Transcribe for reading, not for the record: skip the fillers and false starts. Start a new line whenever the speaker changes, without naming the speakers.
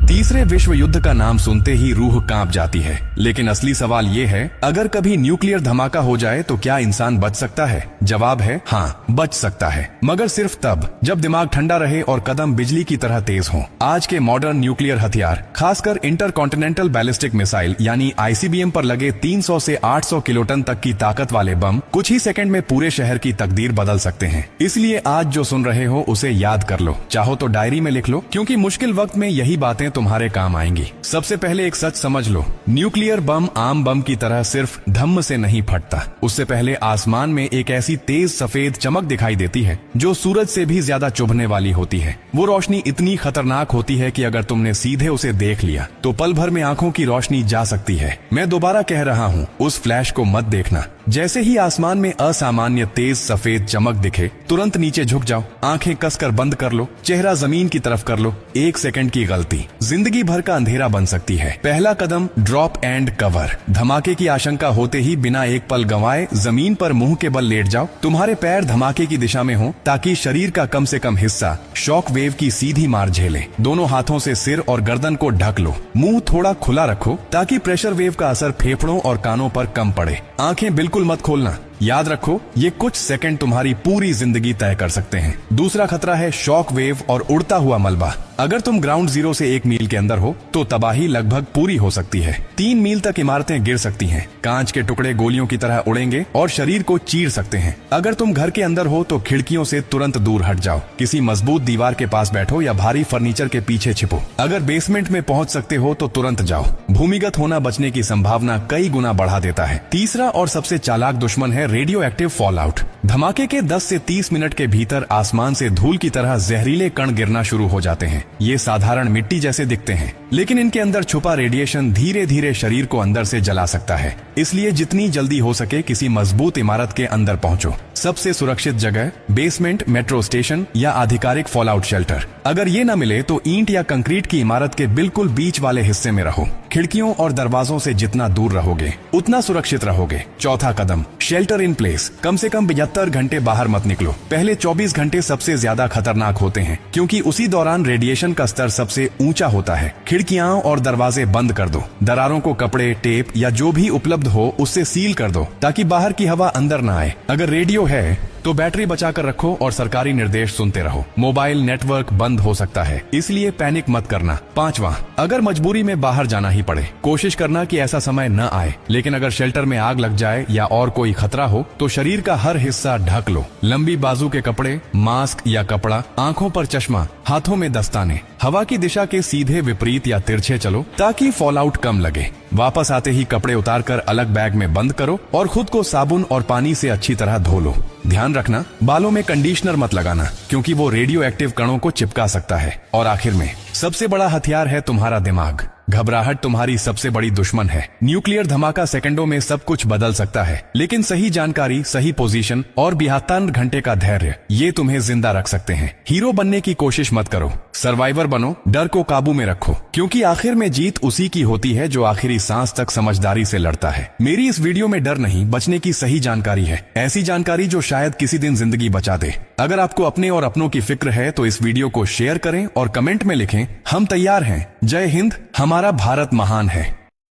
तीसरे विश्व युद्ध का नाम सुनते ही रूह कांप जाती है। लेकिन असली सवाल ये है, अगर कभी न्यूक्लियर धमाका हो जाए तो क्या इंसान बच सकता है? जवाब है हाँ, बच सकता है, मगर सिर्फ तब जब दिमाग ठंडा रहे और कदम बिजली की तरह तेज हो। आज के मॉडर्न न्यूक्लियर हथियार, खासकर इंटरकॉन्टिनेंटल बैलिस्टिक मिसाइल यानी ICBM पर लगे 300 से 800 किलोटन तक की ताकत वाले बम कुछ ही सेकंड में पूरे शहर की तकदीर बदल सकते हैं। इसलिए आज जो सुन रहे हो उसे याद कर लो, चाहो तो डायरी में लिख लो, क्योंकि मुश्किल वक्त में यही बातें तुम्हारे काम आएंगी। सबसे पहले एक सच समझ लो, न्यूक्लियर बम आम बम की तरह सिर्फ धम्म से नहीं फटता। उससे पहले आसमान में एक ऐसी तेज सफेद चमक दिखाई देती है जो सूरज से भी ज्यादा चुभने वाली होती है। वो रोशनी इतनी खतरनाक होती है कि अगर तुमने सीधे उसे देख लिया तो पल भर में आंखों की रोशनी जा सकती है। मैं दोबारा कह रहा हूँ, उस फ्लैश को मत देखना। जैसे ही आसमान में असामान्य तेज सफेद चमक दिखे, तुरंत नीचे झुक जाओ, आंखें कसकर बंद कर लो, चेहरा जमीन की तरफ कर लो। 1 सेकंड की गलती जिंदगी भर का अंधेरा बन सकती है। पहला कदम, ड्रॉप एंड कवर। धमाके की आशंका होते ही बिना एक पल गंवाए जमीन पर मुंह के बल लेट जाओ। तुम्हारे पैर धमाके की दिशा में हो ताकि शरीर का कम से कम हिस्सा शॉक वेव की सीधी मार झेले। दोनों हाथों से सिर और गर्दन को ढक लो। मुंह थोड़ा खुला रखो ताकि प्रेशर वेव का असर फेफड़ों और कानों पर कम पड़े। आंखें बिल्कुल मत खोलना। याद रखो, ये कुछ सेकंड तुम्हारी पूरी जिंदगी तय कर सकते हैं। दूसरा खतरा है शॉक वेव और उड़ता हुआ मलबा। अगर तुम ग्राउंड जीरो से 1 मील के अंदर हो तो तबाही लगभग पूरी हो सकती है। 3 मील तक इमारतें गिर सकती हैं, कांच के टुकड़े गोलियों की तरह उड़ेंगे और शरीर को चीर सकते हैं। अगर तुम घर के अंदर हो तो खिड़कियों से तुरंत दूर हट जाओ, किसी मजबूत दीवार के पास बैठो या भारी फर्नीचर के पीछे छिपो। अगर बेसमेंट में पहुंच सकते हो तो तुरंत जाओ, भूमिगत होना बचने की संभावना कई गुना बढ़ा देता है। तीसरा और सबसे चालाक दुश्मन है रेडियो एक्टिव फॉलआउट। धमाके के 10 से 30 मिनट के भीतर आसमान से धूल की तरह जहरीले कण गिरना शुरू हो जाते हैं। ये साधारण मिट्टी जैसे दिखते हैं, लेकिन इनके अंदर छुपा रेडिएशन धीरे धीरे शरीर को अंदर से जला सकता है। इसलिए जितनी जल्दी हो सके किसी मजबूत इमारत के अंदर पहुंचो। सबसे सुरक्षित जगह बेसमेंट, मेट्रो स्टेशन या आधिकारिक फॉलआउट शेल्टर। अगर ये न मिले तो ईंट या कंक्रीट की इमारत के बिल्कुल बीच वाले हिस्से में रहो। खिड़कियों और दरवाजों से जितना दूर रहोगे उतना सुरक्षित रहोगे। चौथा कदम, शेल्टर इन प्लेस। कम से कम 72 घंटे बाहर मत निकलो। पहले 24 घंटे सबसे ज्यादा खतरनाक होते हैं, क्योंकि उसी दौरान रेडिएशन का स्तर सबसे ऊंचा होता है। खिड़कियां और दरवाजे बंद कर दो। दरारों को कपड़े, टेप या जो भी उपलब्ध हो उससे सील कर दो ताकि बाहर की हवा अंदर न आए। अगर रेडियो है तो बैटरी बचाकर रखो और सरकारी निर्देश सुनते रहो। मोबाइल नेटवर्क बंद हो सकता है, इसलिए पैनिक मत करना। 5वां, अगर मजबूरी में बाहर जाना ही पड़े, कोशिश करना कि ऐसा समय न आए। लेकिन अगर शेल्टर में आग लग जाए या और कोई खतरा हो तो शरीर का हर हिस्सा ढक लो। लंबी बाजू के कपड़े, मास्क या कपड़ा, आंखों पर चश्मा, हाथों में दस्ताने। हवा की दिशा के सीधे विपरीत या तिरछे चलो ताकि फॉलआउट कम लगे। वापस आते ही कपड़े उतारकर अलग बैग में बंद करो और खुद को साबुन और पानी से अच्छी तरह धो लो। ध्यान रखना, बालों में कंडीशनर मत लगाना, क्योंकि वो रेडियो एक्टिव कणों को चिपका सकता है। और आखिर में सबसे बड़ा हथियार है तुम्हारा दिमाग। घबराहट तुम्हारी सबसे बड़ी दुश्मन है। न्यूक्लियर धमाका सेकंडों में सब कुछ बदल सकता है, लेकिन सही जानकारी, सही पोजीशन और 72 घंटे का धैर्य, ये तुम्हें जिंदा रख सकते हैं। हीरो बनने की कोशिश मत करो, सर्वाइवर बनो। डर को काबू में रखो, क्योंकि आखिर में जीत उसी की होती है जो आखिरी सांस तक समझदारी से लड़ता है। मेरी इस वीडियो में डर नहीं, बचने की सही जानकारी है। ऐसी जानकारी जो शायद किसी दिन जिंदगी बचा दे। अगर आपको अपने और अपनों की फिक्र है तो इस वीडियो को शेयर करें और कमेंट में लिखें, हम तैयार हैं। जय हिंद, हमारा भारत महान है।